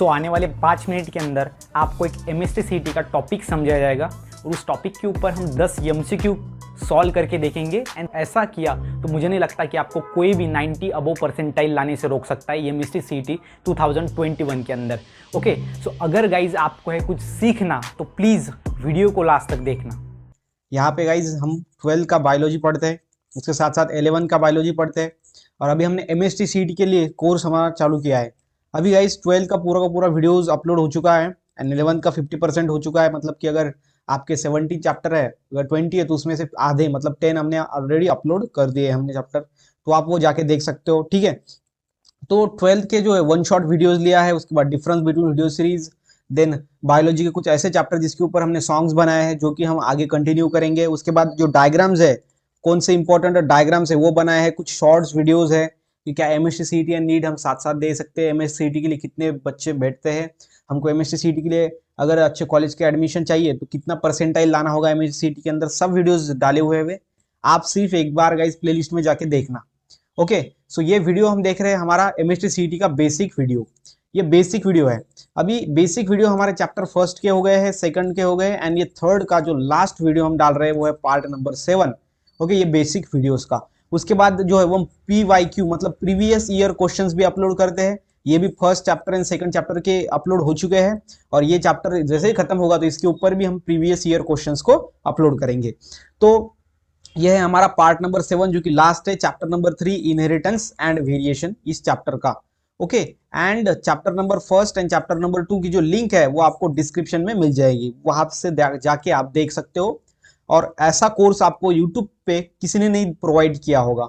आने वाले 5 मिनट के अंदर आपको एक MST-CET का टॉपिक समझाया जाएगा और उस टॉपिक के ऊपर हम 10 MCQ सॉल्व करके देखेंगे। एंड ऐसा किया तो मुझे नहीं लगता कि आपको कोई भी 90 अबव परसेंटाइल लाने से रोक सकता है MST-CET 2021 के अंदर। ओके, सो अगर गाइज आपको है कुछ सीखना तो प्लीज़ वीडियो को लास्ट तक देखना। यहाँ पे गाइज हम 12 का बायोलॉजी पढ़ते हैं, उसके साथ साथ 11 का बायोलॉजी पढ़ते हैं और अभी हमने MST-CET के लिए कोर्स हमारा चालू किया है। अभी गाइज 12 का पूरा वीडियोस अपलोड हो चुका है एंड 11 का 50% हो चुका है। मतलब कि अगर आपके 70 चैप्टर है, अगर 20 है तो उसमें से आधे मतलब 10 हमने ऑलरेडी अपलोड कर दिए हमने चैप्टर, तो आप वो जाके देख सकते हो। ठीक है, तो 12th के जो है 1 शॉट वीडियोस लिया है, उसके बाद difference between video series, then biology के कुछ ऐसे चैप्टर जिसके ऊपर हमने सॉन्ग्स बनाए हैं जो कि हम आगे कंटिन्यू करेंगे। उसके बाद जो डायग्राम्स है, कौन से इंपॉर्टेंट डायग्राम्स है वो बनाए हैं। कुछ शॉर्ट्स वीडियोस है कि क्या MST-CET एंड नीट हम साथ साथ दे सकते हैं, MST-CET के लिए कितने बच्चे बैठते हैं, हमको MST-CET के लिए अगर अच्छे कॉलेज के एडमिशन चाहिए तो कितना परसेंटाइल लाना होगा MST-CET के अंदर, सब वीडियोस डाले हुए हैं। आप सिर्फ एक बार गाइस प्लेलिस्ट में जाके देखना। ओके, सो ये वीडियो हम देख रहे हैं हमारा MST-CET का बेसिक वीडियो। ये बेसिक वीडियो है। अभी बेसिक वीडियो हमारे चैप्टर फर्स्ट के हो गए हैं, सेकंड के हो गए एंड ये थर्ड का जो लास्ट वीडियो हम डाल रहे हैं वो है पार्ट नंबर 7। ओके, ये बेसिक वीडियोस का। उसके बाद जो है वो PYQ मतलब प्रीवियस ईयर क्वेश्चंस भी अपलोड करते हैं। ये भी first chapter and second chapter के अपलोड हो चुके हैं और ये चैप्टर जैसे ही खत्म होगा तो इसके ऊपर भी हम प्रीवियस ईयर क्वेश्चंस को अपलोड करेंगे। तो यह है हमारा पार्ट नंबर 7 जो कि लास्ट है। Chapter number 3 inheritance and variation इस चैप्टर का। Okay, and chapter number first and chapter number 2 की जो लिंक है वो आपको डिस्क्रिप्शन में मिल जाएगी, वहां से जाके आप देख सकते हो। और ऐसा कोर्स आपको यूट्यूब पे किसी ने नहीं प्रोवाइड किया होगा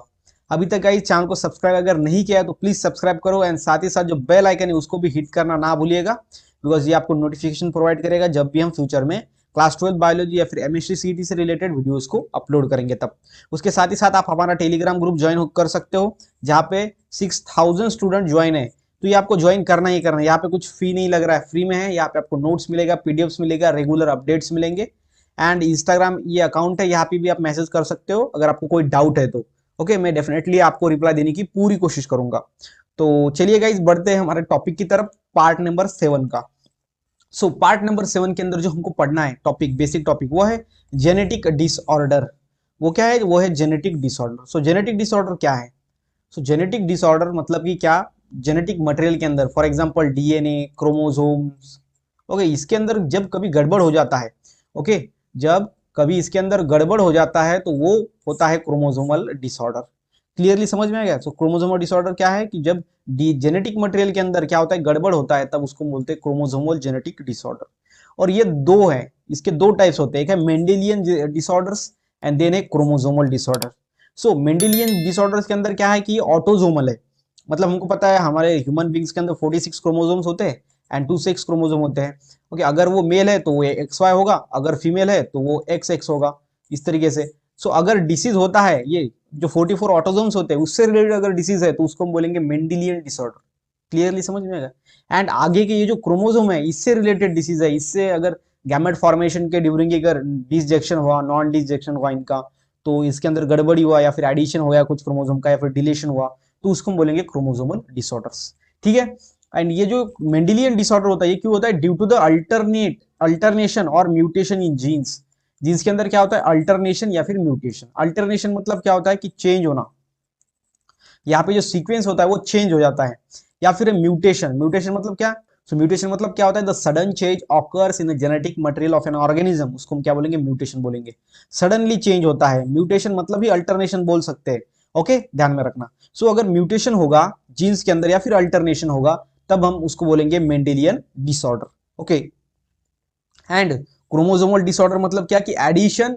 अभी तक। गाइस चैनल को सब्सक्राइब अगर नहीं किया है तो प्लीज सब्सक्राइब करो एंड साथ ही साथ जो बेल आइकन है उसको भी हिट करना ना भूलिएगा, बिकॉज ये आपको नोटिफिकेशन प्रोवाइड करेगा जब भी हम फ्यूचर में क्लास 12 बायोलॉजी या फिर MST-CET से रिलेटेड वीडियोस को अपलोड करेंगे तब। उसके साथ ही साथ आप हमारा टेलीग्राम ग्रुप ज्वाइन कर सकते हो जहाँ पे 6000 स्टूडेंट ज्वाइन है। तो ये आपको ज्वाइन करना ही करना है। यहाँ पे कुछ फी नहीं लग रहा है, फ्री में है। यहाँ पे आपको नोट्स मिलेगा, PDFs मिलेगा, रेगुलर अपडेट्स मिलेंगे एंड इंस्टाग्राम ये अकाउंट है, यहाँ पे भी आप मैसेज कर सकते हो अगर आपको कोई डाउट है तो। ओके, मैं डेफिनेटली आपको रिप्लाई देने की पूरी कोशिश करूंगा। तो चलिए गाइज बढ़ते हैं हमारे टॉपिक की तरफ, पार्ट नंबर 7 का। सो पार्ट नंबर 7 के अंदर जो हमको पढ़ना है टॉपिक, बेसिक टॉपिक, वो है जेनेटिक डिसऑर्डर। वो क्या है? वो है जेनेटिक डिसऑर्डर। सो जेनेटिक डिसऑर्डर क्या है? सो जेनेटिक डिसऑर्डर मतलब कि क्या, जेनेटिक मटेरियल के अंदर for example DNA, chromosomes, okay, इसके अंदर जब कभी गड़बड़ हो जाता है, ओके, जब कभी इसके अंदर गड़बड़ हो जाता है तो वो होता है क्रोमोसोमल डिसऑर्डर। क्लियरली समझ में आ गया? सो क्रोमोसोमल डिसऑर्डर क्या है कि जब जेनेटिक मटेरियल के अंदर क्या होता है, गड़बड़ होता है, तब उसको बोलते हैं क्रोमोसोमल जेनेटिक डिसऑर्डर। और ये दो है, इसके दो टाइप्स होते हैं, एक है मेंडेलियन डिसऑर्डर्स एंड देन एक क्रोमोसोमल डिसऑर्डर। सो मेंडेलियन डिसऑर्डर्स के अंदर क्या है कि ऑटोजोमल है। मतलब हमको पता है हमारे ह्यूमन बींग्स के अंदर 46 क्रोमोसोम्स होते हैं एंड 2 सेक्स क्रोमोसोम होते हैं। ओके, अगर वो मेल है तो वो XY होगा, अगर फीमेल है तो वो XX होगा, इस तरीके से। सो अगर डिसीज होता है, ये जो 44 ऑटोजोम्स होते हैं उससे रिलेटेड अगर डिसीज है तो उसको हम बोलेंगे मेंडेलियन डिसऑर्डर। क्लियरली समझ में आएगा? एंड आगे के ये जो क्रोमोसोम है इससे रिलेटेड डिसीज है, इससे अगर गैमेट फॉर्मेशन के ड्यूरिंग अगर डिसजेक्शन हुआ, नॉन डिसजेक्शन हुआ इनका, तो इसके अंदर गड़बड़ी हुआ या फिर एडिशन हो गया कुछ क्रोमोसोम का या फिर डिलीशन हुआ, तो उसको हम बोलेंगे क्रोमोसोमल डिसऑर्डर्स। ठीक है, एंड ये जो मेंडेलियन डिसऑर्डर होता है ये क्यों होता है? ड्यू टू द अल्टरनेशन और म्यूटेशन इन जीन्स। जीन्स के अंदर क्या होता है? अल्टरनेशन या फिर म्यूटेशन। अल्टरनेशन मतलब क्या होता है कि चेंज होना, यहाँ पे जो सीक्वेंस होता है वो चेंज हो जाता है। या फिर म्यूटेशन, म्यूटेशन मतलब क्या? सो म्यूटेशन मतलब क्या होता है? The sudden change occurs in the genetic material of an organism, उसको हम क्या बोलेंगे? म्यूटेशन बोलेंगे। सडनली चेंज होता है, म्यूटेशन मतलब ही अल्टरनेशन बोल सकते हैं। ओके, ध्यान में रखना। सो अगर म्यूटेशन होगा जीन्स के अंदर या फिर अल्टरनेशन होगा तब हम उसको बोलेंगे Mendelian disorder. Okay, and chromosomal disorder मतलब क्या कि एडिशन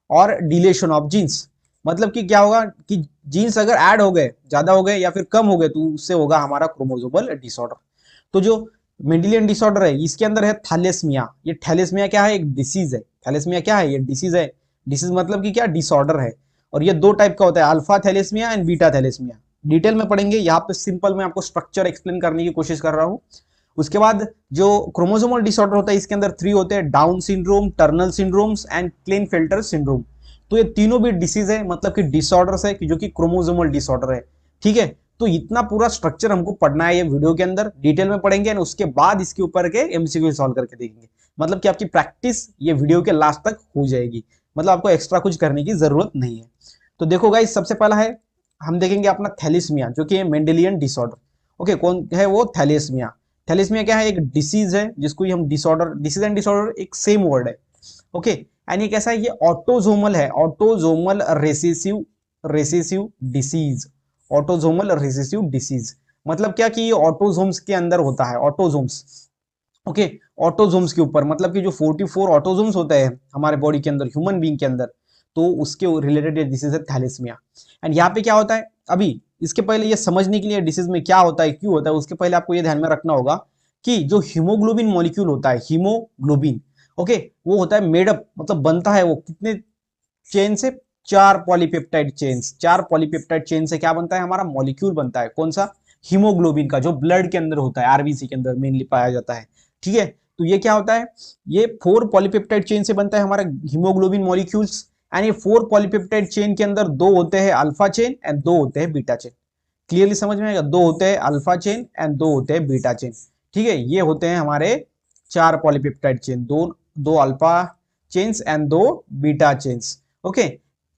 और डिलेशन ऑफ जीन्स। मतलब कि क्या होगा कि जीन्स अगर ऐड हो गए, ज्यादा हो गए या फिर कम हो गए तो उससे होगा हमारा क्रोमोसोमल डिसऑर्डर। तो जो मेंडेलियन डिसऑर्डर है इसके अंदर है थैलेसीमिया। ये थैलेसीमिया क्या है? एक डिसीज है। थैलेसीमिया क्या है? ये डिसीज है। डिसीज मतलब कि क्या? डिसऑर्डर है। और ये दो टाइप का होता है, alpha thalassaemia and beta thalassaemia. Detail में पढ़ेंगे, यहाँ पे सिंपल मैं आपको स्ट्रक्चर एक्सप्लेन करने की कोशिश कर रहा हूँ। उसके बाद जो क्रोमोसोमल डिसऑर्डर होता है इसके अंदर 3 होते हैं, Down syndrome, Turner syndromes and Klinefelter syndrome. तो ये तीनों भी डिसीज है, मतलब कि डिसऑर्डर्स है कि जो कि क्रोमोसोमल डिसऑर्डर है। ठीक है, तो इतना पूरा स्ट्रक्चर हमको पढ़ना है ये वीडियो के अंदर, डिटेल में पढ़ेंगे और उसके बाद इसके ऊपर के एमसीक्यू सॉल्व करके देखेंगे। मतलब कि आपकी प्रैक्टिस ये वीडियो के लास्ट तक हो जाएगी, मतलब आपको एक्स्ट्रा कुछ करने की जरूरत नहीं है। तो देखो गाइस, सबसे पहला है हम देखेंगे अपना थैलेसीमिया, जो कि मेंडेलियन डिसऑर्डर। ओके, कौन है वो? थैलेसीमिया। थैलेसीमिया क्या है? एक डिसीज है जिसको हम डिसऑर्डर, डिसीज एंड डिसऑर्डर एक सेम वर्ड है। ओके, एंड ये कैसा है? ये ऑटोजोमल है, autosomal recessive disease. Autosomal recessive disease मतलब क्या कि ये ऑटोजोम्स के अंदर होता है, ऑटोजोम्स। ओके, ऑटोजोम्स के ऊपर, मतलब कि जो 44 ऑटोजोम्स होते हैं हमारे बॉडी के अंदर, ह्यूमन बीइंग के अंदर, तो उसके रिलेटेड ये डिसीज है थैलेसीमिया। एंड यहाँ पे क्या होता है, अभी इसके पहले ये समझने के लिए डिसीज में क्या होता है, क्यों होता है, उसके पहले आपको ये ध्यान में रखना होगा कि जो हीमोग्लोबिन मॉलिक्यूल होता है, हीमोग्लोबिन, ओके, वो होता है मेडअप, मतलब बनता है वो कितने चेन से? 4 पॉलीपेप्टाइड चेन्स। 4 पॉलीपेप्टाइड चेन से क्या बनता है? हमारा मॉलिक्यूल बनता है। कौन सा? हीमोग्लोबिन का, जो ब्लड के अंदर होता है, आरबीसी के अंदर मेनली पाया जाता है। ठीक है, तो ये क्या होता है? ये 4 पॉलीपेप्टाइड चेन से बनता है हमारा हीमोग्लोबिन मॉलिक्यूल्स। एंड ये 4 पॉलीपेप्टाइड चेन के अंदर 2 होते हैं अल्फा चेन एंड 2 होते हैं बीटा चेन। क्लियरली समझ में आएगा? 2 होते हैं अल्फा चेन एंड 2 होते हैं बीटा चेन। ठीक है, ये होते हैं हमारे 4 पॉलीपेप्टाइड चेन, दो alpha chains and 2 beta chains. Okay,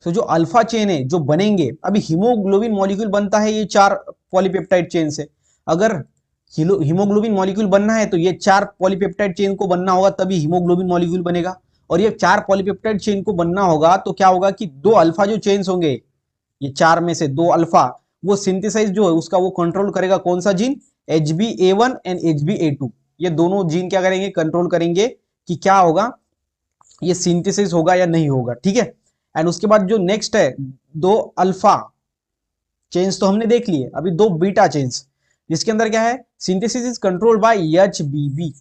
तो जो अल्फा चेन है जो बनेंगे, अभी हीमोग्लोबिन मॉलिक्यूल बनता है ये 4 पॉलीपेप्टाइड चेन से। अगर हीमोग्लोबिन मॉलिक्यूल बनना है तो ये 4 पॉलीपेप्टाइड चेन को बनना होगा, तभी हीमोग्लोबिन मॉलिक्यूल बनेगा। और ये 4 पॉलीपेप्टाइड चेन को बनना होगा तो क्या होगा कि 2 अल्फा जो चेन्स होंगे, ये 4 में से 2 अल्फा, वो सिंथेसाइज जो है उसका वो कंट्रोल करेगा। कौन सा जीन? HbA1 and HbA2। ये दोनों जीन क्या करेंगे? कंट्रोल करेंगे कि क्या होगा, ये सिंथेसिस होगा या नहीं होगा। ठीक है, एंड उसके बाद जो नेक्स्ट है, 2 अल्फा चेन्स तो हमने देख लिए, अभी 2 बीटा चेन्स, जिसके अंदर क्या है? Synthesis is controlled by HBB।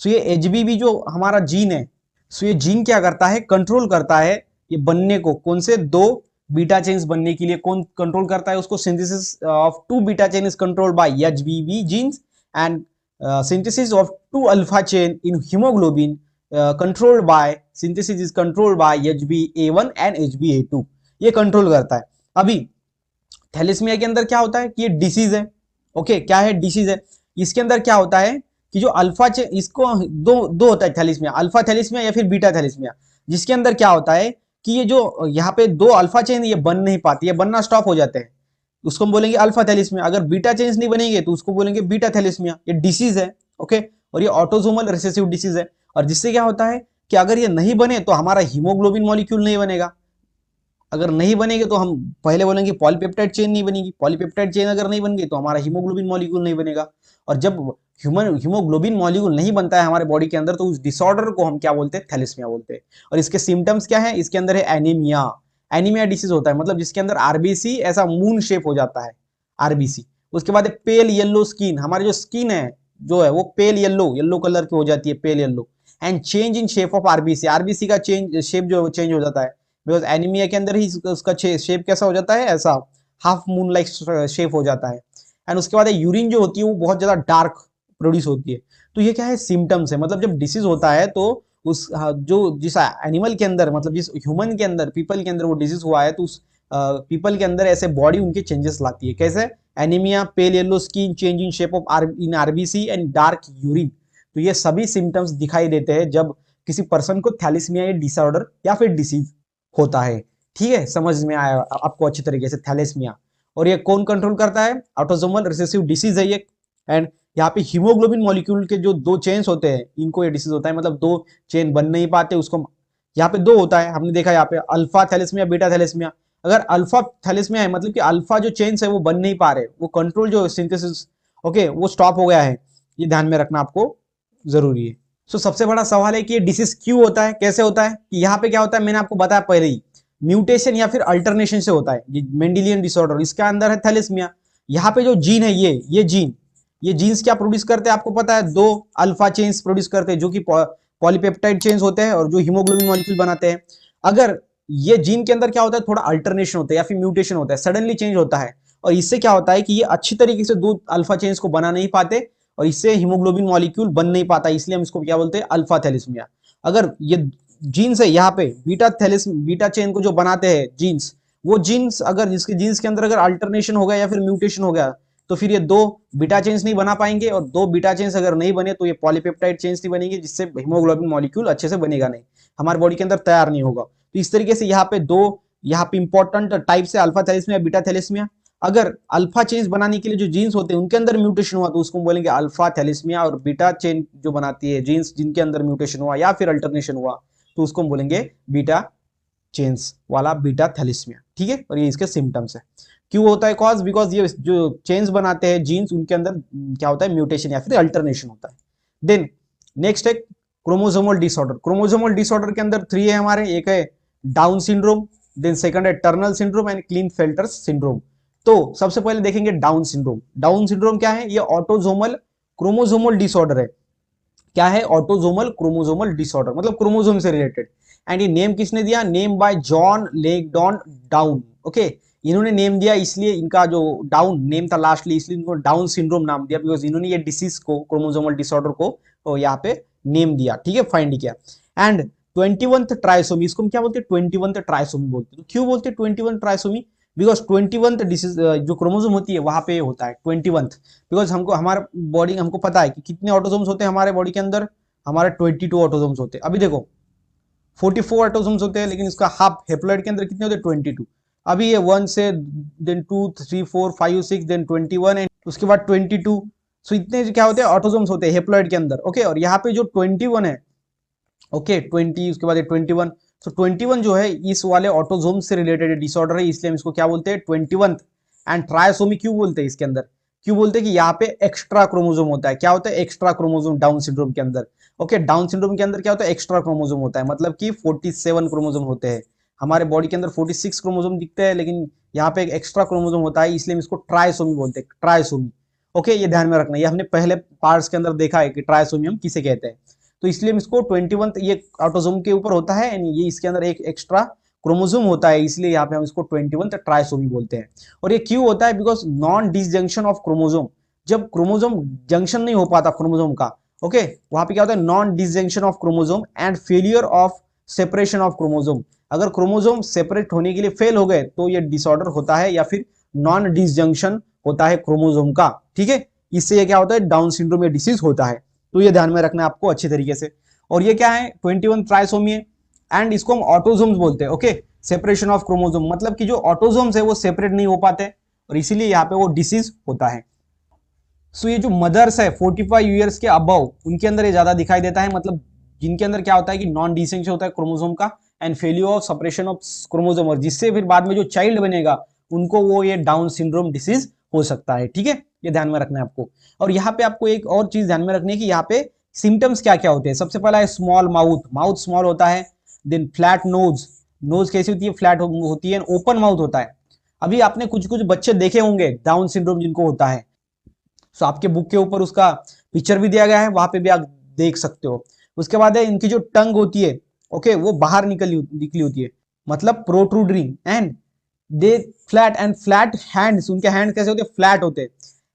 सो ये HBB जो हमारा जीन है, सो ये जीन क्या करता है? कंट्रोल करता है ये बनने को। कौन से? 2 बीटा चेन्स बनने के लिए कौन कंट्रोल करता है उसको? Synthesis of 2 beta chain is controlled by HBB genes and synthesis of 2 alpha chain in haemoglobin controlled by synthesis is controlled by HbA1 and HbA2। ये कंट्रोल करता है। अभी थैलेसीमिया के अंदर क्या होता है कि ये डिसीज है। ओके, क्या है? डिसीज है। इसके अंदर क्या होता है कि जो अल्फा चेन, इसको दो होता है थैलेसीमिया, अल्फा थैलेसीमिया या फिर बीटा थैलेसीमिया, जिसके अंदर क्या होता है कि ये जो यहाँ पे 2 अल्फा चेन ये बन नहीं पाती, ये बनना स्टॉप हो जाते हैं, उसको हम बोलेंगे अल्फा थैलेसीमिया। अगर बीटा चेन्स नहीं बनेंगे तो उसको बोलेंगे बीटा थैलेसीमिया। ये डिसीज है। ओके, और ये ऑटोसोमल रिसेसिव डिसीज है। और जिससे क्या होता है कि अगर ये नहीं बने तो हमारा हीमोग्लोबिन मॉलिक्यूल नहीं बनेगा। अगर नहीं बनेंगे तो हम पहले बोलेंगे पॉलीपेप्टाइड चेन नहीं बनेगी, पॉलीपेप्टाइड चेन अगर नहीं बन गई तो हमारा हीमोग्लोबिन मॉलिक्यूल नहीं बनेगा। और जब हीमोग्लोबिन मॉलिक्यूल नहीं बनता है हमारे बॉडी के अंदर तो उस डिसऑर्डर को हम क्या बोलते हैं? थैलेसीमिया बोलते हैं। और इसके सिम्टम्स क्या है? इसके अंदर है एनीमिया। एनीमिया डिसीज होता है, मतलब जिसके अंदर आरबीसी ऐसा मून शेप हो जाता है, आरबीसी। उसके बाद पेल येलो स्किन, हमारी जो स्किन है जो है वो पेल येलो कलर की हो जाती है, pale yellow. And change in shape of RBC, RBC का शेप जो चेंज हो जाता है, बिकॉज एनीमिया के अंदर ही उसका शेप कैसा हो जाता है? ऐसा हाफ मून लाइक शेप हो जाता है। एंड उसके बाद यूरिन जो होती है वो बहुत ज्यादा डार्क प्रोड्यूस होती है। तो ये क्या है? सिम्टम्स है। मतलब जब डिसीज होता है तो उस जो जिस एनिमल के अंदर, मतलब जिस ह्यूमन के अंदर, पीपल के अंदर वो डिसीज हुआ है तो उस पीपल के अंदर ऐसे बॉडी उनके चेंजेस लाती है। कैसे? Anaemia, pale yellow skin, change in shape of in RBC and dark urine. तो ये सभी सिम्टम्स दिखाई देते हैं जब किसी पर्सन को थैलेसीमिया या डिसऑर्डर या फिर डिसीज होता है। ठीक है, समझ में आया आपको अच्छी तरीके से? थैलेसीमिया। और ये कौन कंट्रोल करता है? ऑटोसोमल रिसेसिव डिसीज है ये। एंड यहाँ पे हीमोग्लोबिन मॉलिक्यूल के जो 2 चेन्स होते हैं इनको ये डिसीज होता है, मतलब 2 चेन बन नहीं पाते उसको। यहाँ पे 2 होता है, हमने देखा यहाँ पे अल्फा थैलेसीमिया, बीटा थैलेसीमिया। अगर अल्फा थैलेसीमिया है मतलब कि अल्फा जो चेन्स है वो बन नहीं पा रहे, वो कंट्रोल जो सिंथेसिस, ओके, वो स्टॉप हो गया है। ये ध्यान में रखना आपको जरूरी है। सो सबसे बड़ा सवाल है कि ये डिसीज क्यों होता है, कैसे होता है? कि यहाँ पे क्या होता है, मैंने आपको बताया पहले ही, म्यूटेशन या फिर अल्टरनेशन से होता है। मेंडेलियन डिसऑर्डर, इसका अंदर है थैलेसीमिया। यहाँ पे जो जीन है ये जीन्स क्या प्रोड्यूस करते हैं आपको पता है? 2 अल्फा चेन्स प्रोड्यूस करते हैं जो कि पॉलीपेप्टाइड चेन्स होते हैं और जो हीमोग्लोबिन मॉलिक्यूल बनाते हैं। अगर ये जीन के अंदर क्या होता है, थोड़ा अल्टरनेशन होता है या फिर म्यूटेशन होता है, सडनली चेंज होता है, और इससे क्या होता है कि ये अच्छी तरीके से 2 अल्फा चेन्स को बना नहीं पाते और इससे हीमोग्लोबिन मॉलिक्यूल बन नहीं पाता, इसलिए हम इसको क्या बोलते हैं? Alpha thalassaemia. अगर ये जीन्स है यहाँ पे बीटा चेन को जो बनाते हैं जीन्स, वो जीन्स अगर जिसके जीन्स के अंदर अगर अल्टरनेशन हो गया या फिर म्यूटेशन हो गया तो फिर ये दो बीटा चेन्स नहीं बना पाएंगे, और दो बीटा चेन्स अगर नहीं बने तो ये पॉलीपेप्टाइड चेन्स नहीं बनेंगे, जिससे हीमोग्लोबिन मॉलिक्यूल अच्छे से बनेगा नहीं, हमारे बॉडी के अंदर तैयार नहीं होगा। तो इस तरीके से यहाँ पे दो यहाँ पे इंपॉर्टेंट टाइप से अल्फा थैलेसीमिया, बीटा थैलेसीमिया। अगर अल्फा चेन्स बनाने के लिए जो जीन्स होते हैं उनके अंदर म्यूटेशन हुआ तो उसको बोलेंगे अल्फा थैलेसीमिया, और बीटा चेन जो बनाती है जीन्स जिनके अंदर म्यूटेशन हुआ या फिर अल्टरनेशन हुआ तो उसको हम बोलेंगे बीटा चेन्स वाला बीटा थैलेसीमिया। ठीक है, और ये इसके सिम्टम्स है। क्यों होता है कॉज? बिकॉज ये जो चेन्स बनाते हैं जीन्स उनके अंदर क्या होता है, म्यूटेशन या फिर अल्टरनेशन होता है। देन नेक्स्ट है क्रोमोसोमल डिसऑर्डर। क्रोमोसोमल डिसऑर्डर के अंदर 3 है हमारे, एक है डाउन सिंड्रोम, देन सेकंड है टर्नल सिंड्रोम एंड क्लीनफेल्टर सिंड्रोम। तो सबसे पहले देखेंगे डाउन सिंड्रोम। डाउन सिंड्रोम क्या है? ये ऑटोसोमल क्रोमोसोमल डिसऑर्डर है। क्या है? ऑटोसोमल क्रोमोसोमल डिसऑर्डर, मतलब क्रोमोसोम से रिलेटेड। एंड ये नेम किसने दिया? Name by John Langdon Down. Okay, इन्होंने नेम दिया, इसलिए इनका जो डाउन नेम था लास्टली, इसलिए इनको डाउन सिंड्रोम नाम दिया, बिकॉज इन्होंने ये डिसीज को, क्रोमोसोमल डिसऑर्डर को तो यहाँ पे नेम दिया। ठीक है, फाइंड किया। एंड 21th ट्राइसोमी, इसको हम क्या बोलते हैं? 21th ट्राइसोमी बोलते हैं। तो क्यों बोलते हैं 21th trisomy? Because 21th disease जो क्रोमोसोम होती है वहां पे होता है 21th। बिकॉज हमको हमारा बॉडी, हमको पता है कि कितने ऑटोसोम्स होते हैं हमारे बॉडी के अंदर, हमारे 22 ऑटोसोम्स होते हैं। अभी देखो 44 ऑटोसोम्स होते हैं, लेकिन इसका हाफ हेप्लॉइड के अंदर कितने होते हैं? 22। अभी ये 1 से देन 2 3 4 5 6 देन 21 एंड उसके बाद 22। सो इतने क्या होते हैं? ऑटोसोम्स होते हैं हेप्लॉइड के अंदर। ओके, और यहाँ पे जो 21 है, ओके 20 उसके बाद 21। सो 21 जो है इस वाले ऑटोसोम से रिलेटेड डिसऑर्डर है, इसलिए हम इसको क्या बोलते हैं? 21th। एंड ट्राइसोमी क्यों बोलते हैं इसके अंदर? क्यों बोलते हैं कि यहाँ पे एक्स्ट्रा क्रोमोसोम होता है। क्या होता है? एक्स्ट्रा क्रोमोसोम डाउन सिंड्रोम के अंदर। ओके, डाउन सिंड्रोम के अंदर क्या होता है? एक्स्ट्रा क्रोमोसोम होता है, मतलब कि 47 क्रोमोसोम होते हैं। हमारे बॉडी के अंदर 46 क्रोमोसोम दिखते हैं, लेकिन यहाँ पे एक एक्स्ट्रा क्रोमोसोम होता है, इसलिए हम इसको ट्राइसोमी बोलते हैं, ट्राइसोमी। ओके, ये ध्यान में रखना, ये हमने पहले पार्ट्स के अंदर देखा है कि ट्राइसोमी हम किसे कहते हैं। तो इसलिए हम इसको 21th ये ऑटोसोम के ऊपर होता है, ये इसके अंदर एक एक्स्ट्रा क्रोमोसोम होता है, इसलिए यहाँ पे हम इसको 21th ट्राइसोमी बोलते हैं। और ये क्यों होता है? Because non disjunction of chromosome, जब क्रोमोसोम जंक्शन नहीं हो पाता क्रोमोसोम का, ओके, वहां पे क्या होता है? Non disjunction of chromosome and failure of separation of chromosome. अगर क्रोमोसोम सेपरेट होने के लिए फेल हो गए तो ये डिसऑर्डर होता है, या फिर नॉन डिसजंक्शन होता है क्रोमोसोम का। ठीक है, इससे ये क्या होता है? डाउन सिंड्रोम या डिसीज होता है। तो ये ध्यान में रखना है आपको अच्छी तरीके से। और ये क्या है? 21 ट्राइसोमी है, एंड इसको हम ऑटोसोम्स बोलते हैं। ओके, सेपरेशन ऑफ क्रोमोसोम, मतलब कि जो ऑटोसोम्स है वो सेपरेट नहीं हो पाते, और इसीलिए यहाँ पे वो डिसीज होता है। सो ये जो मदर्स है 45 ईयर्स के अबव, उनके अंदर ये ज्यादा दिखाई देता है, मतलब जिनके अंदर क्या होता है कि नॉन डिसेंक्शन होता है क्रोमोसोम का, and failure of separation of chromosome, और जिससे फिर बाद में जो चाइल्ड बनेगा उनको वो ये डाउन सिंड्रोम डिसीज हो सकता है। ठीक है, ये ध्यान में रखना है आपको। और यहाँ पे आपको एक और चीज ध्यान में रखनी है कि यहाँ पे सिम्टम्स क्या क्या होते हैं। सबसे पहला है स्मॉल माउथ, माउथ स्मॉल होता है। देन फ्लैट नोज, नोज कैसी होती है? फ्लैट होती है। ओपन माउथ होता है। अभी आपने कुछ कुछ बच्चे देखे होंगे डाउन सिंड्रोम जिनको होता है, सो आपके बुक के ऊपर उसका पिक्चर भी दिया गया है, वहां पे भी आप देख सकते हो। उसके बाद है इनकी जो टंग होती है, ओके, वो बाहर निकली होती है, मतलब protruding, and they flat and flat hands, उनके हैंड कैसे होते हैं? फ्लैट होते हैं।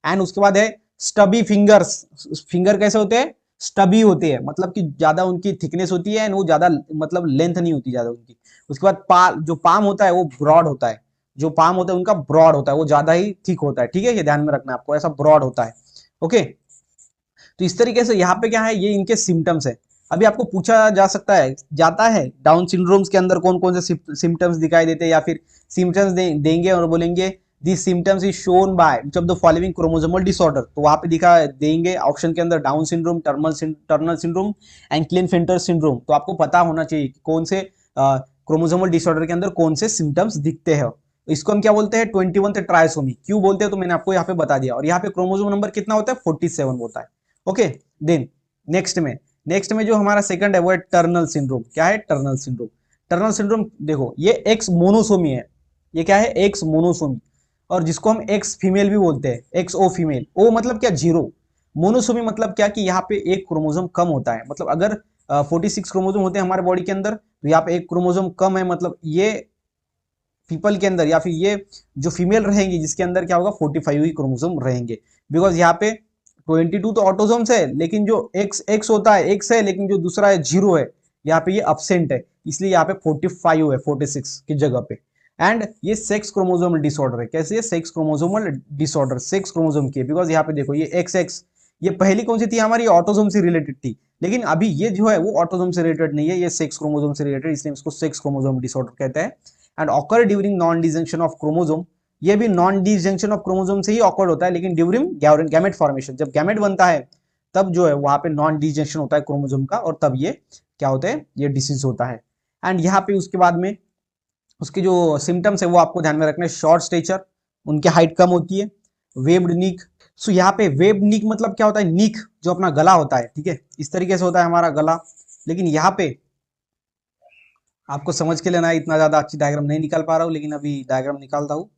एंड उसके बाद है स्टबी फिंगर्स, फिंगर कैसे होते हैं? स्टबी होते हैं, मतलब कि ज्यादा उनकी थिकनेस होती है, एंड वो ज्यादा मतलब लेंथ नहीं होती ज्यादा उनकी। उसके बाद जो पाम होता है वो ब्रॉड होता है, जो पाम होता है उनका ब्रॉड होता है, वो ज्यादा ही थिक होता है। ठीक है, ये ध्यान में रखना है आपको, ऐसा ब्रॉड होता है। ओके, तो इस तरीके से यहाँ पे क्या है? ये इनके सिम्टम्स है। अभी आपको पूछा जा सकता है, जाता है डाउन सिंड्रोम्स के अंदर कौन कौन से सिम्टम्स दिखाई देते हैं, या फिर सिम्टम्स देंगे और बोलेंगे this symptoms is shown by which of the following chromosomal disorder, तो वहां पे दिखा देंगे ऑप्शन के अंदर Down syndrome, Turner syndrome and Klinefelter syndrome. तो आपको पता होना चाहिए कि कौन से क्रोमोसोमल डिसऑर्डर के अंदर कौन से सिम्टम्स दिखते हैं। इसको हम क्या बोलते हैं? 21th trisomy. क्यों बोलते हैं? तो मैंने आपको यहाँ पे बता दिया। और यहाँ पे क्रोमोसोम नंबर कितना होता है? 47 होता है। ओके, देन नेक्स्ट में जो हमारा सेकंड है वो है टर्नल सिंड्रोम। क्या है? Tunnel syndrome. टर्नल सिंड्रोम देखो, ये एक्स मोनोसोमी है। ये क्या है? एक्स मोनोसोमी, और जिसको हम एक्स फीमेल भी बोलते हैं, एक्स ओ फीमेल। ओ मतलब क्या? जीरो। मोनोसोमी मतलब क्या? कि यहाँ पे एक क्रोमोसोम कम होता है, मतलब अगर 46 क्रोमोसोम होते हैं हमारे बॉडी के अंदर, तो यहाँ पे एक क्रोमोसोम कम है, मतलब ये पीपल के अंदर, या फिर ये जो फीमेल रहेंगी जिसके अंदर क्या होगा? 45 ही क्रोमोसोम रहेंगे। बिकॉज यहाँ पे 22 तो ऑटोसोम्स है, लेकिन जो एक्स होता है, एक्स है, लेकिन जो दूसरा है जीरो है, यहाँ पे ये अब्सेंट है, इसलिए यहाँ पे 45 है 46 की जगह पे। एंड ये सेक्स क्रोमोसोमल डिसऑर्डर है। कैसे है? Sex chromosomal disorder, sex chromosome की, बिकॉज यहाँ पे देखो ये XX, ये पहली कौन सी थी हमारी? ऑटोसोम से रिलेटेड थी, लेकिन अभी ये जो है वो ऑटोसोम से रिलेटेड नहीं है, ये सेक्स क्रोमोसोम से रिलेटेड, इसलिए इसको सेक्स क्रोमोसोम डिसऑर्डर कहते हैं। And occur during non disjunction of chromosome, ये भी नॉन डिजंक्शन ऑफ क्रोमोसोम से ही ऑकर्ड होता है, लेकिन ड्यूरिंग गैमेट फॉर्मेशन, जब गैमेट बनता है तब जो है वहां पे नॉन डिजंक्शन होता है क्रोमोसोम का, और तब ये क्या होता है? ये डिसीज होता है। एंड यहाँ पे उसके बाद में उसके जो सिम्टम्स है वो आपको ध्यान में रखना है। शॉर्ट स्टेचर, उनकी हाइट कम होती है। वेब्ड नीक, सो यहाँ पे वेब नीक मतलब क्या होता है? नीक जो अपना गला होता है, ठीक है, इस तरीके से होता है हमारा गला, लेकिन यहाँ पे आपको समझ के लेना है, इतना ज्यादा अच्छी डायग्राम नहीं निकाल पा रहा हूँ, लेकिन अभी डायग्राम निकालता हूँ।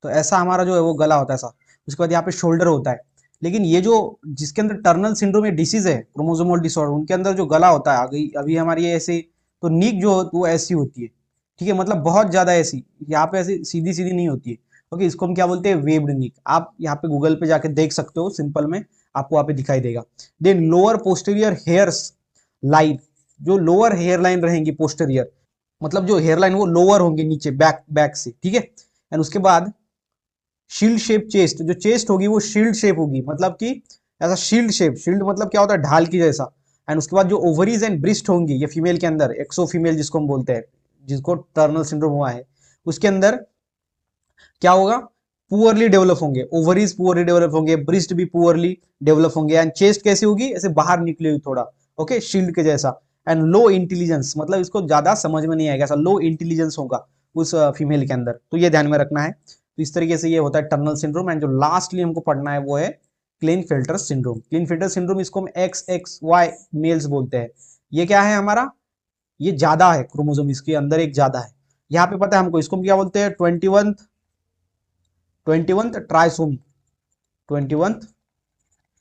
तो ऐसा हमारा जो है वो गला होता है ऐसा, उसके बाद यहाँ पे शोल्डर होता है। लेकिन ये जो जिसके अंदर टर्नल सिंड्रोम या डिसीज है, क्रोमोसोमल डिसऑर्डर, उनके अंदर जो गला होता है अभी अभी हमारी ये ऐसे, तो नीक जो वो ऐसी होती है, ठीक है, मतलब बहुत ज्यादा ऐसी, यहाँ पे ऐसी सीधी सीधी नहीं होती है। ओके, इसको हम क्या बोलते हैं? वेब्ड नीक। आप यहाँ पे गूगल पे जाके देख सकते हो, सिंपल में आपको वहाँ पे दिखाई देगा। Then lower posterior hairs line, जो लोअर हेयर लाइन रहेंगी पोस्टीरियर, मतलब जो हेयर लाइन वो लोअर होंगे नीचे, बैक बैक से, ठीक है। एंड उसके बाद शील्ड शेप चेस्ट, जो चेस्ट होगी वो शील्ड शेप होगी, मतलब कि ऐसा शील्ड शेप, शील्ड मतलब क्या होता है? ढाल की जैसा। एंड उसके बाद जो ओवरीज एंड ब्रिस्ट होंगी, ये फीमेल के अंदर, एक्सो फीमेल जिसको हम बोलते हैं, जिसको टर्नल सिंड्रोम हुआ है, उसके अंदर क्या होगा? पुअरली डेवलप होंगे, ओवरीज पुअरली डेवलप होंगे, ब्रिस्ट भी पुअरली डेवलप होंगे, एंड चेस्ट कैसी होगी? ऐसे बाहर निकली हुई थोड़ा, ओके, शील्ड के जैसा। एंड लो इंटेलिजेंस, मतलब इसको ज्यादा समझ में नहीं आएगा, ऐसा लो इंटेलिजेंस होगा उस फीमेल के अंदर, तो ये ध्यान में रखना है। तो इस तरीके से ये होता है टर्नल सिंड्रोम। एंड जो लास्टली हमको पढ़ना है वो है क्लिनफिल्टर सिंड्रोम। क्लिनफिल्टर सिंड्रोम, इसको हम XXY मेल्स बोलते हैं। ये क्या है हमारा? ये ज्यादा है क्रोमोसोम, इसके अंदर एक ज्यादा है। यहाँ पे पता है हमको, इसको हम क्या बोलते हैं? 21th ट्राइसोमी, 21th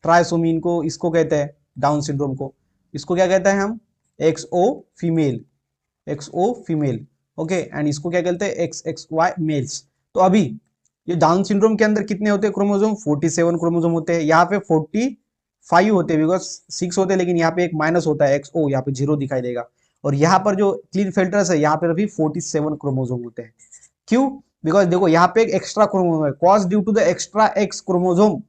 ट्राइसोमी इनको, इसको कहते हैं डाउन सिंड्रोम को। इसको क्या कहते हैं हम? XO female, XO female, okay. And इसको क्या कहते हैं? XXY males. तो अभी ये डाउन सिंड्रोम के अंदर कितने होते हैं क्रोमोसोम? 47 क्रोमोसोम होते हैं। यहाँ पे 45 होते हैं, बिकॉज 6 होते हैं, लेकिन यहाँ पे एक माइनस होता है, XO, यहाँ पे 0 दिखाई देगा। और यहाँ पर जो क्लिनफिल्टर्स है, यहाँ पे अभी 47 क्रोमोसोम होते हैं। क्यों? बिकॉज देखो यहाँ पे एक एक्स्ट्रा क्रोमोसोम है, cause due to the extra X chromosome.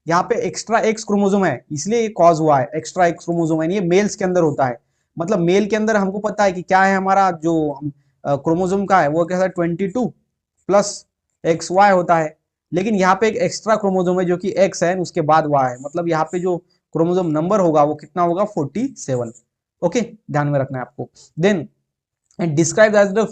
यहाँ पे एक्स्ट्रा एक्स क्रोमोसोम है, इसलिए ये कॉज हुआ है, एक्स्ट्रा एक्स क्रोमोसोम है, ये मेल्स के अंदर होता है। मतलब मेल के अंदर हमको पता है कि क्या है हमारा जो क्रोमोसोम का है, वो कैसा है? 22+XY होता है। लेकिन यहाँ पे एक एक्स्ट्रा क्रोमोसोम है जो कि X है, उसके बाद Y है, मतलब यहाँ पे जो क्रोमोसोम नंबर होगा वो कितना होगा? 47। ओके, ध्यान में रखना है आपको। Then and describe as the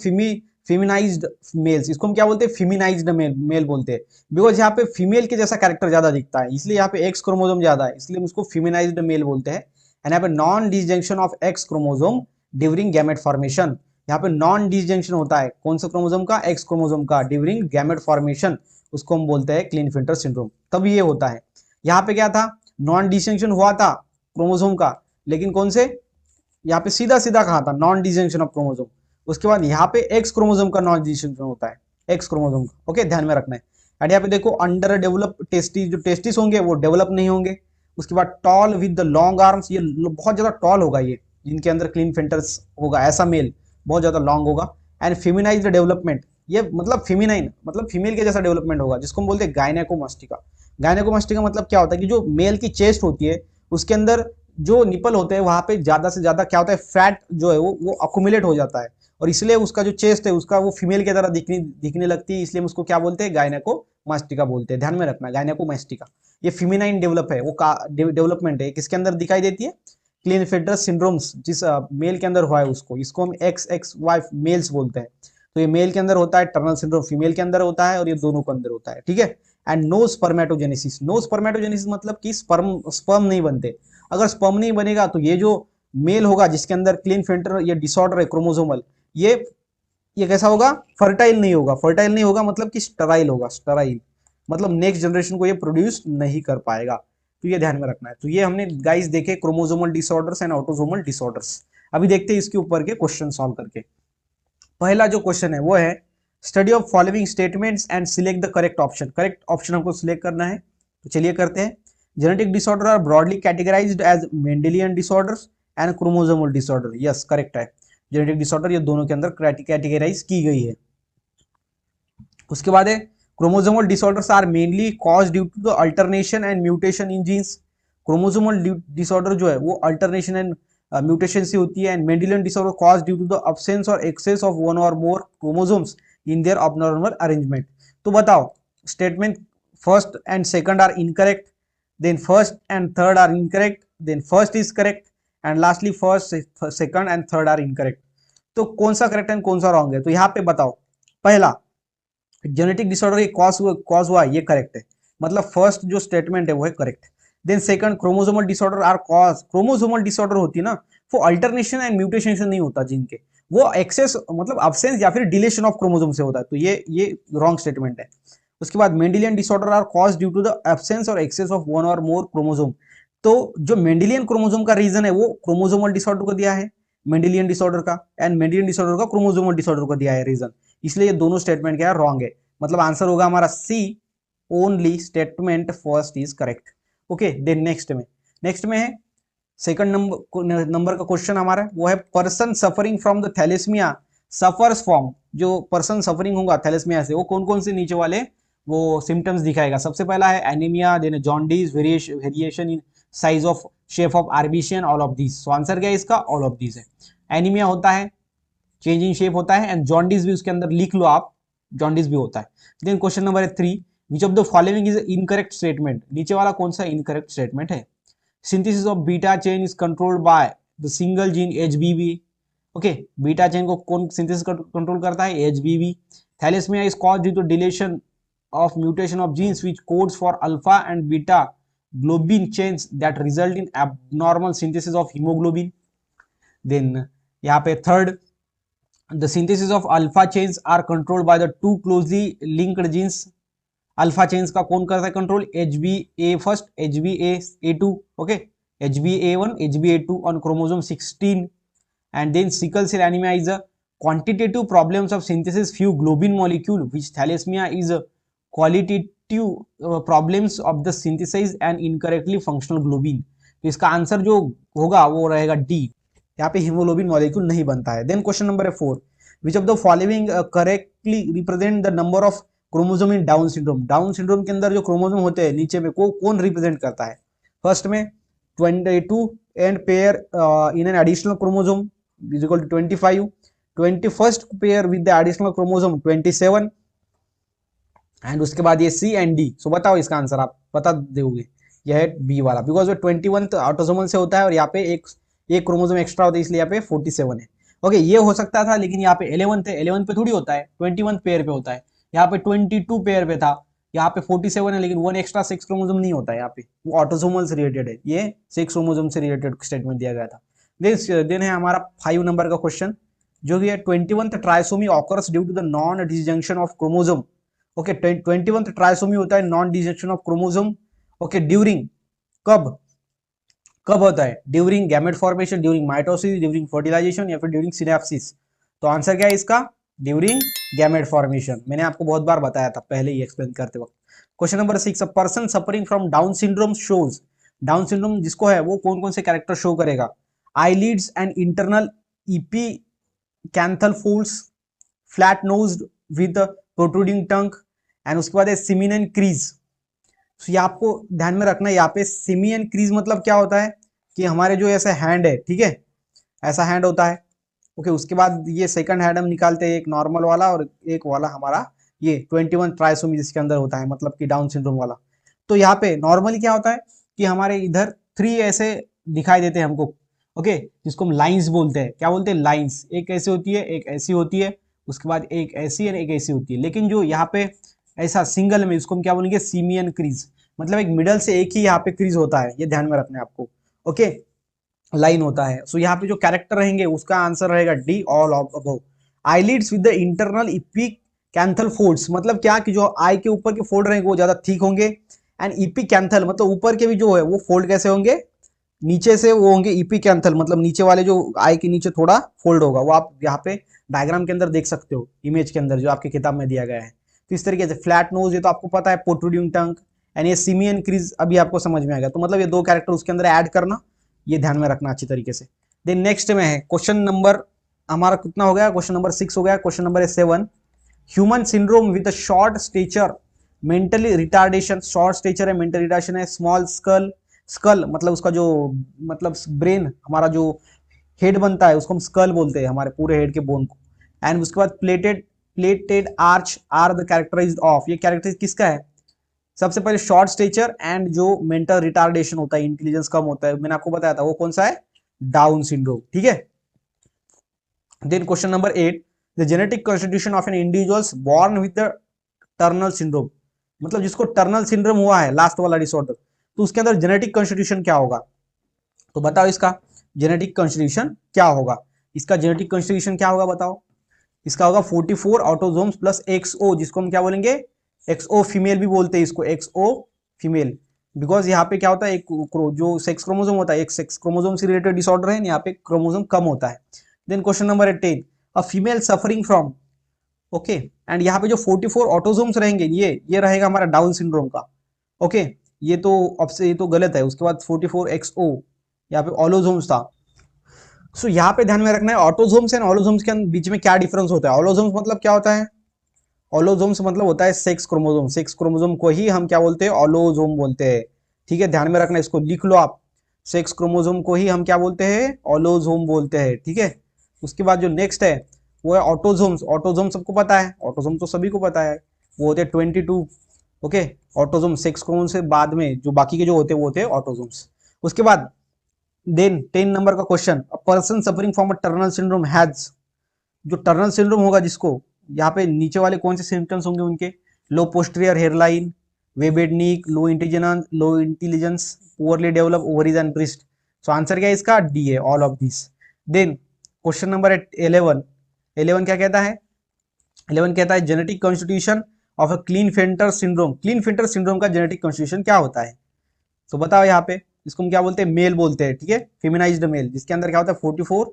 feminized males, इसको हम क्या बोलते हैं? फेमिनाइज्ड मेल बोलते हैं, बिकॉज यहाँ पे फीमेल के जैसा कैरेक्टर ज्यादा दिखता है, इसलिए यहाँ पे एक्स क्रोमोसोम ज्यादा है, इसलिए हम उसको फेमिनाइज्ड मेल बोलते हैं। एंड यहाँ पे non disjunction of X chromosome during gamete formation, यहाँ पे नॉन डिसजंक्शन होता है कौन सा क्रोमोसोम का? एक्स क्रोमोसोम का, ड्यूरिंग गैमेट फॉर्मेशन, उसको हम बोलते हैं क्लिनफिल्टर सिंड्रोम। तब ये होता है। यहाँ पे क्या था? नॉन डिसजंक्शन हुआ था क्रोमोसोम का, लेकिन कौन से? यहाँ पे सीधा सीधा कहा था नॉन डिसजंक्शन ऑफ क्रोमोसोम। उसके बाद यहाँ पे एक्स क्रोमोसोम का नॉन डिसजंक्शन होता है, एक्स क्रोमोसोम का, ओके, ध्यान में रखना है। एंड यहाँ पे देखो अंडर डेवलप टेस्टिस, जो टेस्टिस होंगे वो डेवलप नहीं होंगे। उसके बाद tall with the long arms, ये बहुत ज्यादा टॉल होगा, ये जिनके अंदर क्लिनफिल्टर्स होगा, ऐसा मेल बहुत ज्यादा लॉन्ग होगा। एंड फेमिनाइज्ड डेवलपमेंट, ये मतलब फेमिनाइन मतलब फीमेल के जैसा डेवलपमेंट होगा, जिसको हम बोलते हैं गायनेकोमास्टिका। गायनेकोमास्टिका मतलब क्या होता है कि जो मेल की चेस्ट होती है उसके अंदर जो निपल होते हैं वहां पे ज्यादा से ज्यादा क्या होता है? फैट जो है वो अकुमुलेट हो जाता है, और इसलिए उसका जो चेस्ट है उसका वो फीमेल की तरह दिखने लगती है, इसलिए हम उसको क्या बोलते हैं? गायनेकोमास्टिका बोलते हैं। ध्यान में रखना, गायनेकोमास्टिका ये फेमिनाइन डेवलप है, वो डेवलपमेंट है, किसके अंदर दिखाई देती है? क्लिनफिल्टर सिंड्रोम्स, जिस मेल के अंदर हुआ है उसको, इसको हम XXY मेल्स बोलते हैं। तो ये मेल के अंदर होता है, टर्नल सिंड्रोम फीमेल के अंदर होता है, और ये दोनों के अंदर होता है, ठीक है। And no spermatogenesis, no spermatogenesis मतलब कि स्पर्म नहीं बनते। अगर स्पर्म नहीं बनेगा तो ये जो मेल होगा जिसके अंदर क्लिनफिल्टर ये डिसऑर्डर है क्रोमोसोमल, ये कैसा होगा? फर्टाइल नहीं होगा। फर्टाइल नहीं होगा मतलब कि स्टराइल होगा, स्टराइल मतलब नेक्स्ट जनरेशन को ये प्रोड्यूस नहीं कर पाएगा। तो ये ध्यान में रखना है। तो ये हमने गाइस देखे chromosomal disorders and autosomal disorders. अभी देखते हैं इसके ऊपर के क्वेश्चन सॉल्व करके। पहला जो क्वेश्चन है वो है study of following statements and select the correct option. Correct option हमको सिलेक्ट करना है, तो चलिए करते हैं। Genetic disorder are broadly categorised as Mendelian disorders and chromosomal disorder. Yes, correct है। जेनेटिक डिसऑर्डर ये दोनों के अंदर कैटेगराइज की गई है। उसके बाद है chromosomal disorders are mainly cause due to the alternation and mutation in genes. Chromosomal disorder जो है वो अल्टरनेशन एंड म्यूटेशन से होती है। And Mendelian disorder cause due to the absence or excess of one or more chromosomes in their abnormal arrangement. तो बताओ, statement first and second are incorrect, then first and third are incorrect, then first is correct, and lastly first, second and third are incorrect. तो कौन सा correct and कौन सा wrong है? तो यहाँ पे बताओ, पहला जेनेटिक डिसऑर्डर ये कॉज हुआ ये करेक्ट है, मतलब फर्स्ट जो स्टेटमेंट है वो है correct. Then second, chromosomal disorder are cause, chromosomal disorder होती है ना, वो अल्टरनेशन एंड म्यूटेशन से नहीं होता जिनके, वो एक्सेस मतलब अब्सेंस या फिर डिलीशन ऑफ क्रोमोसोम से होता है, तो ये रॉन्ग स्टेटमेंट है। उसके बाद Mendelian disorder are cause due to the absence or excess of one or more chromosome. तो जो मेंडेलियन क्रोमोसोम का रीजन है वो क्रोमोसोमल डिसऑर्डर को दिया है, मेंडेलियन डिसऑर्डर का, एंड मेंडेलियन डिसऑर्डर का क्रोमोसोमल डिसऑर्डर को दिया है रीजन, इसलिए ये दोनों स्टेटमेंट क्या है, रॉन्ग है। मतलब आंसर होगा हमारा C, only statement first is correct. Okay, then next में है सेकंड नंबर का क्वेश्चन हमारा, वो है person suffering from the thalassemia suffers from, जो पर्सन सफरिंग होगा थैलेसीमिया से वो कौन कौन से नीचे वाले वो सिम्टम्स दिखाएगा। सबसे पहला है anaemia, then jaundice, variation in size of shape of आर्बिशियन, all of this. So answer क्या है इसका, ऑल ऑफ दिस है। एनीमिया होता है, चेंज इन शेप होता है, एंड जॉन्डिस भी उसके अंदर लिख लो आप, जॉन्डिस भी होता है। Then question number 3, which of the following is incorrect statement, नीचे वाला कौन सा इनकरेक्ट स्टेटमेंट है। Synthesis of beta chain is controlled by the single gene HBV. Okay, beta chain को कौन सिंथेसिस कंट्रोल करता है, HBV. Thalassaemia is caused due to deletion of mutation of genes which codes for alpha and beta globin chains that result in abnormal synthesis of hemoglobin. Then यहाँ पे third, the synthesis of alpha chains are controlled by the two closely linked genes. Alpha chains का कौन करता है control, HBA first, HBA2, okay, HBA1, HBA2 on chromosome 16. And then sickle cell anemia is a quantitative problems of synthesis few globin molecule, which thalassemia is a qualitative problems of the synthesis and incorrectly functional globin. तो इसका answer जो होगा वो रहेगा D, यहाँ पे haemoglobin molecule नहीं बनता है। Then question number 4, which of the following correctly represent the number of chromosome in Down syndrome. Down syndrome के अंदर जो क्रोमोसोम होते हैं नीचे में को कौन रिप्रेजेंट करता है। फर्स्ट में 22 and pair in an additional chromosome is equal to 25, 21st pair with the additional chromosome 27, and उसके बाद ये सी एंड डी। सो बताओ इसका आंसर आप बता दोगे, यह है बी वाला, बिकॉज वो 21 ऑटोसोमल से होता है और यहाँ पे एक क्रोमोसोम एक्स्ट्रा होता है, इसलिए यहाँ पे 47 है। ओके, ये हो सकता था, लेकिन यहाँ पे 11 है, 11 पे थोड़ी होता है, 21 पेयर पे होता है, यहाँ पे 22 पेयर पे था, यहाँ पे 47 है, लेकिन 1 एक्स्ट्रा 6 क्रोमोसोम नहीं होता है यहाँ पे, वो ऑटोसोमल से रिलेटेड है, ये 6 क्रोमोसोम से रिलेटेड स्टेटमेंट दिया गया था। देन है हमारा 5 नंबर का क्वेश्चन, जो कि है 21th trisomy occurs due to the non disjunction of chromosome. Okay, 21th trisomy होता है non disjunction of chromosome. Okay, during कब होता है, during gamete formation, during mitosis, during fertilisation, या फिर ड्यूरिंग सिनेप्सिस। तो आंसर क्या है इसका, ड्यूरिंग गैमेट फॉर्मेशन। मैंने आपको बहुत बार बताया था पहले ही एक्सप्लेन करते वक्त। Question number 6, a person suffering from Down syndrome shows, Down syndrome जिसको है वो कौन कौन से कैरेक्टर शो करेगा, eyelids and internal epicanthal folds, flat nosed with protruding tongue, and उसके बाद है सिमियन क्रीज। तो ये आपको ध्यान में रखना है, यहाँ पे सिमियन क्रीज मतलब क्या होता है कि हमारे जो ऐसा हैंड है, ठीक है, ऐसा हैंड होता है। ओके, उसके बाद ये सेकंड हैंड हम निकालते हैं, एक नॉर्मल वाला और एक वाला हमारा ये 21 ट्राइसोमी जिसके अंदर होता है, मतलब कि डाउन सिंड्रोम वाला। तो यहाँ पे नॉर्मली क्या होता है कि हमारे इधर 3 ऐसे दिखाई देते हैं हमको, ओके, जिसको हम लाइन्स बोलते हैं। क्या बोलते हैं, लाइन्स। एक ऐसी होती है, एक ऐसी होती है, उसके बाद एक ऐसी और एक ऐसी होती है। लेकिन जो यहाँ पे ऐसा सिंगल में, इसको हम क्या बोलेंगे, सिमियन क्रीज, मतलब एक मिडल से एक ही यहाँ पे क्रीज होता है, ये ध्यान में रखना है आपको। ओके, लाइन होता है। सो यहाँ पे जो कैरेक्टर रहेंगे उसका आंसर रहेगा D, all of above. Eyelids with the internal epicanthal folds, मतलब क्या कि जो आई के ऊपर के फोल्ड रहेंगे वो ज्यादा थिक होंगे, एंड इपिक कैंथल मतलब ऊपर के भी जो है वो फोल्ड कैसे होंगे, नीचे से वो होंगे इपिक कैंथल, मतलब नीचे वाले जो आई के नीचे थोड़ा फोल्ड होगा, वो आप यहाँ पे डायग्राम के अंदर देख सकते हो, इमेज के अंदर जो आपकी किताब में दिया गया है। तो इस तरीके से फ्लैट नोज, ये तो आपको पता है, प्रोट्रूडिंग टंग, एंड ये सिमियन क्रीज अभी आपको समझ में आएगा। तो मतलब ये 2 कैरेक्टर उसके अंदर ऐड करना, ये ध्यान में रखना अच्छी तरीके से। देन नेक्स्ट में है क्वेश्चन नंबर हमारा कितना हो गया, क्वेश्चन नंबर 6 हो गया। Question number 7, human syndrome with short stature, mentally retardation, short stature है, मेंटल रिटार्डेशन है, स्मॉल स्कल, स्कल मतलब उसका जो मतलब ब्रेन, हमारा जो हेड बनता है उसको हम स्कल बोलते हैं, हमारे पूरे हेड के बोन को। एंड उसके बाद plated arch are the characterised of, ये कैरेक्टराइज किसका है? सबसे पहले शॉर्ट स्टेचर एंड जो मेंटल रिटार्डेशन होता है, इंटेलिजेंस कम होता है, मैंने आपको बताया था वो कौन सा है? डाउन सिंड्रोम, ठीक है। Then question number 8, the genetic constitution of an individuals born with the Turner syndrome, मतलब जिसको टर्नल सिंड्रोम हुआ है, लास्ट वाला डिसऑर्डर, तो उसके अंदर जेनेटिक कॉन्स्टिट्यूशन क्या होगा? तो बताओ इसका जेनेटिक कॉन्स्टिट्यूशन क्या होगा? इसका जेनेटिक कॉन्स्टिट्यूशन क्या होगा बताओ? इसका होगा 44 ऑटोजोम्स प्लस XO, जिसको हम क्या बोलेंगे? XO फीमेल भी बोलते हैं इसको, XO फीमेल, बिकॉज यहाँ पे क्या होता है, एक जो सेक्स क्रोमोसोम होता है, एक सेक्स क्रोमोसोम से रिलेटेड डिसऑर्डर है, यहाँ पे क्रोमोसोम कम होता है। Then question number 18, a female suffering from, okay, and यहाँ पे जो 44 ऑटोजोम्स रहेंगे, ये रहेगा हमारा डाउन सिंड्रोम का, ओके। ये तो अब से ये तो गलत है, उसके बाद 44 XO यहाँ पे ऑलोजोम्स था। सो यहाँ पे ध्यान में रखना है ऑटोजोम्स एंड ऑलोजोम्स के बीच में क्या डिफरेंस होता है। ऑलोजोम्स मतलब क्या होता है? ऑलोजोम्स मतलब होता है सेक्स क्रोमोसोम, सेक्स क्रोमोसोम को ही हम क्या बोलते हैं? ऑलोजोम बोलते हैं, ठीक है, ध्यान में रखना, इसको लिख लो आप, सेक्स क्रोमोसोम को ही हम क्या बोलते हैं? ऑलोजोम बोलते हैं, ठीक है। उसके बाद जो नेक्स्ट है वो है ऑटोजोम्स। ऑटोजोम सबको पता है, ऑटोजोम तो सभी को पता है, वो होते हैं 22, ओके। ऑटोजोम सेक्स क्रोमोसोम से बाद में जो बाकी के जो होते हैं वो होते हैं ऑटोजोम्स। उसके बाद देन 10 नंबर का question, a person suffering from a Turner syndrome has, जो टर्नल सिंड्रोम होगा जिसको, यहाँ पे नीचे वाले कौन से सिम्टम्स होंगे उनके? लो posterior hairline, webbed neck, low intelligence, poorly develop ovaries and breast. So answer क्या है इसका? डी है, all of this. Then question number 11, 11 क्या कहता है? 11 कहता है genetic constitution of a Klinefelter syndrome. Klinefelter syndrome का जेनेटिक कॉन्स्टिट्यूशन क्या होता है? तो बताओ यहाँ पे, इसको हम क्या बोलते हैं? मेल बोलते हैं, ठीक है, फेमिनाइज्ड मेल, जिसके अंदर क्या होता है? 44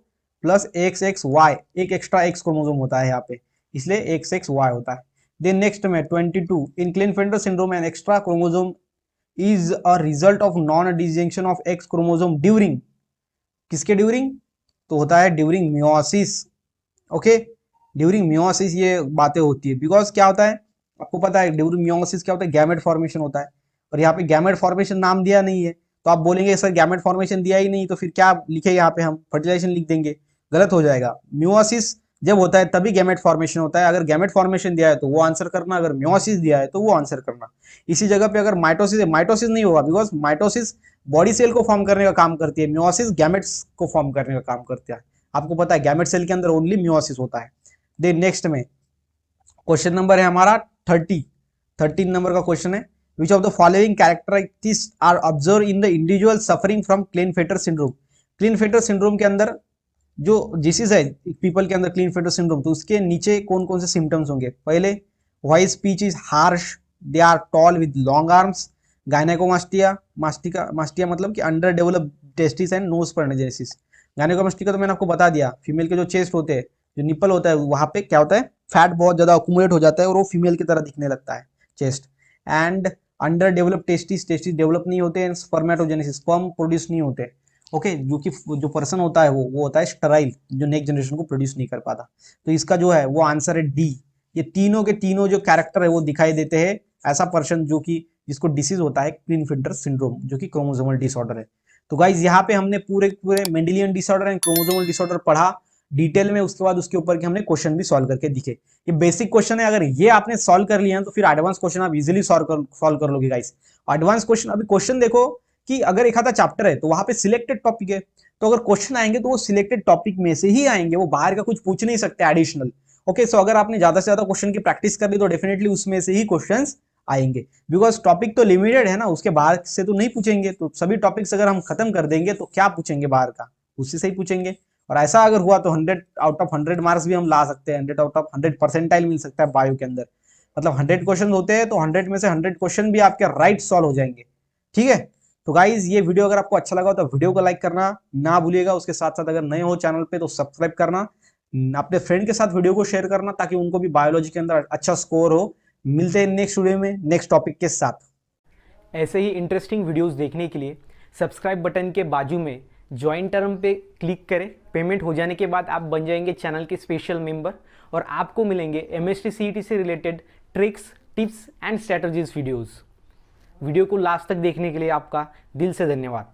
प्लस XXY, एक एक्स्ट्रा एक्स क्रोमोसोम होता है यहाँ पे, इसलिए XXY होता है। देन नेक्स्ट में 22, in Klinefelter syndrome an extra chromosome is a result of non disjunction of X chromosome during, किसके ड्यूरिंग? तो होता है during meiosis, okay, during meiosis ये बातें होती है, बिकॉज क्या होता है आपको पता है? ड्यूरिंग मियोसिस क्या होता है? गैमेट फॉर्मेशन होता है, और यहाँ पे गैमेट फॉर्मेशन नाम दिया नहीं है, तो आप बोलेंगे सर गैमेट फॉर्मेशन दिया ही नहीं, तो फिर क्या लिखे यहाँ पे? हम फर्टिलाइजेशन लिख देंगे, गलत हो जाएगा। मियोसिस जब होता है तभी गैमेट फॉर्मेशन होता है, अगर गैमेट फॉर्मेशन दिया है तो वो आंसर करना, अगर मियोसिस दिया है तो वो आंसर करना। इसी जगह पे अगर माइटोसिस है, माइटोसिस नहीं होगा, बिकॉज माइटोसिस बॉडी सेल को फॉर्म करने का काम करती है, मियोसिस गैमेट्स को फॉर्म करने का काम करता है। आपको पता है गैमेट सेल के अंदर ओनली मियोसिस होता है। देन नेक्स्ट में क्वेश्चन नंबर है हमारा 13 नंबर का क्वेश्चन है, which of the following characteristics are observe in the individual suffering from Klinefelter syndrome. Klinefelter syndrome के अंदर जो डिसीज है पीपल के अंदर, क्लिनफेल्टर सिंड्रोम, तो उसके नीचे कौन कौन से सिम्टम्स होंगे? पहले, voice speech is harsh, they are tall with long arms, gynaecomastia, mastia मतलब कि under develop testis and no spermatogenesis. Gynaecomastia तो मैंने आपको बता दिया, फीमेल के जो चेस्ट होते हैं, जो निपल होता है, वहां पे क्या होता है? फैट बहुत ज्यादा अकुमुलेट हो जाता है और वो फीमेल की तरह दिखने लगता है chest. And under develop testis, testis develop नहीं होते हैं, स्पर्मेटोजेनेसिस, स्पर्म प्रोड्यूस नहीं होते, ओके, जो पर्सन होता है वो होता है स्टराइल, जो नेक्स्ट जनरेशन को प्रोड्यूस नहीं कर पाता। तो इसका जो है वो आंसर है डी। ये तीनों के तीनों जो कैरेक्टर है वो दिखाई देते हैं ऐसा पर्सन जो कि जिसको डिसीज होता है क्लिनफेल्टर सिंड्रोम, जो कि क्रोमोसोमल डिसऑर्डर है। तो गाइज यहाँ पे हमने पूरे पूरे Mendelian disorder and chromosomal disorder पढ़ा डिटेल में, उसके बाद उसके ऊपर के हमने क्वेश्चन भी सॉल्व करके दिखे। ये बेसिक क्वेश्चन है, अगर ये आपने सॉल्व कर लिया तो फिर एडवांस क्वेश्चन आप इजीली सॉल्व कर लोगे गाइस। एडवांस क्वेश्चन, अभी क्वेश्चन देखो कि अगर एक आधा चैप्टर है तो वहां पे सिलेक्टेड टॉपिक है, तो अगर क्वेश्चन आएंगे तो वो सिलेक्टेड टॉपिक में से ही आएंगे, वो बाहर का कुछ पूछ नहीं सकते एडिशनल, ओके। सो अगर आपने ज्यादा से ज्यादा क्वेश्चन की प्रैक्टिस कर ली तो डेफिनेटली उसमें से ही क्वेश्चंस आएंगे, बिकॉज टॉपिक तो लिमिटेड है ना, उसके बाहर से तो नहीं पूछेंगे। तो सभी टॉपिक्स अगर हम खत्म कर देंगे तो क्या पूछेंगे बाहर का, उससे से ही पूछेंगे। और ऐसा अगर हुआ तो 100 आउट ऑफ 100 मार्क्स भी हम ला सकते हैं, 100 आउट ऑफ 100 परसेंटाइल मिल सकता है बायो के अंदर। मतलब 100 क्वेश्चन होते हैं तो 100 में से 100 क्वेश्चन भी आपके राइट सॉल्व हो जाएंगे, ठीक है। तो गाइज ये वीडियो अगर आपको अच्छा लगा तो वीडियो को लाइक करना ना भूलिएगा, उसके साथ साथ अगर नए हो चैनल पे तो सब्सक्राइब करना, अपने फ्रेंड के साथ वीडियो को शेयर करना ताकि उनको भी बायोलॉजी के अंदर अच्छा स्कोर हो। मिलते हैं नेक्स्ट वीडियो में नेक्स्ट टॉपिक के साथ। ऐसे ही इंटरेस्टिंग वीडियोस देखने के लिए सब्सक्राइब बटन के बाजू में ज्वाइन टर्म पे क्लिक करें। पेमेंट हो जाने के बाद आप बन जाएंगे चैनल के स्पेशल मेंबर और आपको मिलेंगे MST CET से related tricks, tips and strategies videos. Video को लास्ट तक देखने के लिए आपका दिल से धन्यवाद।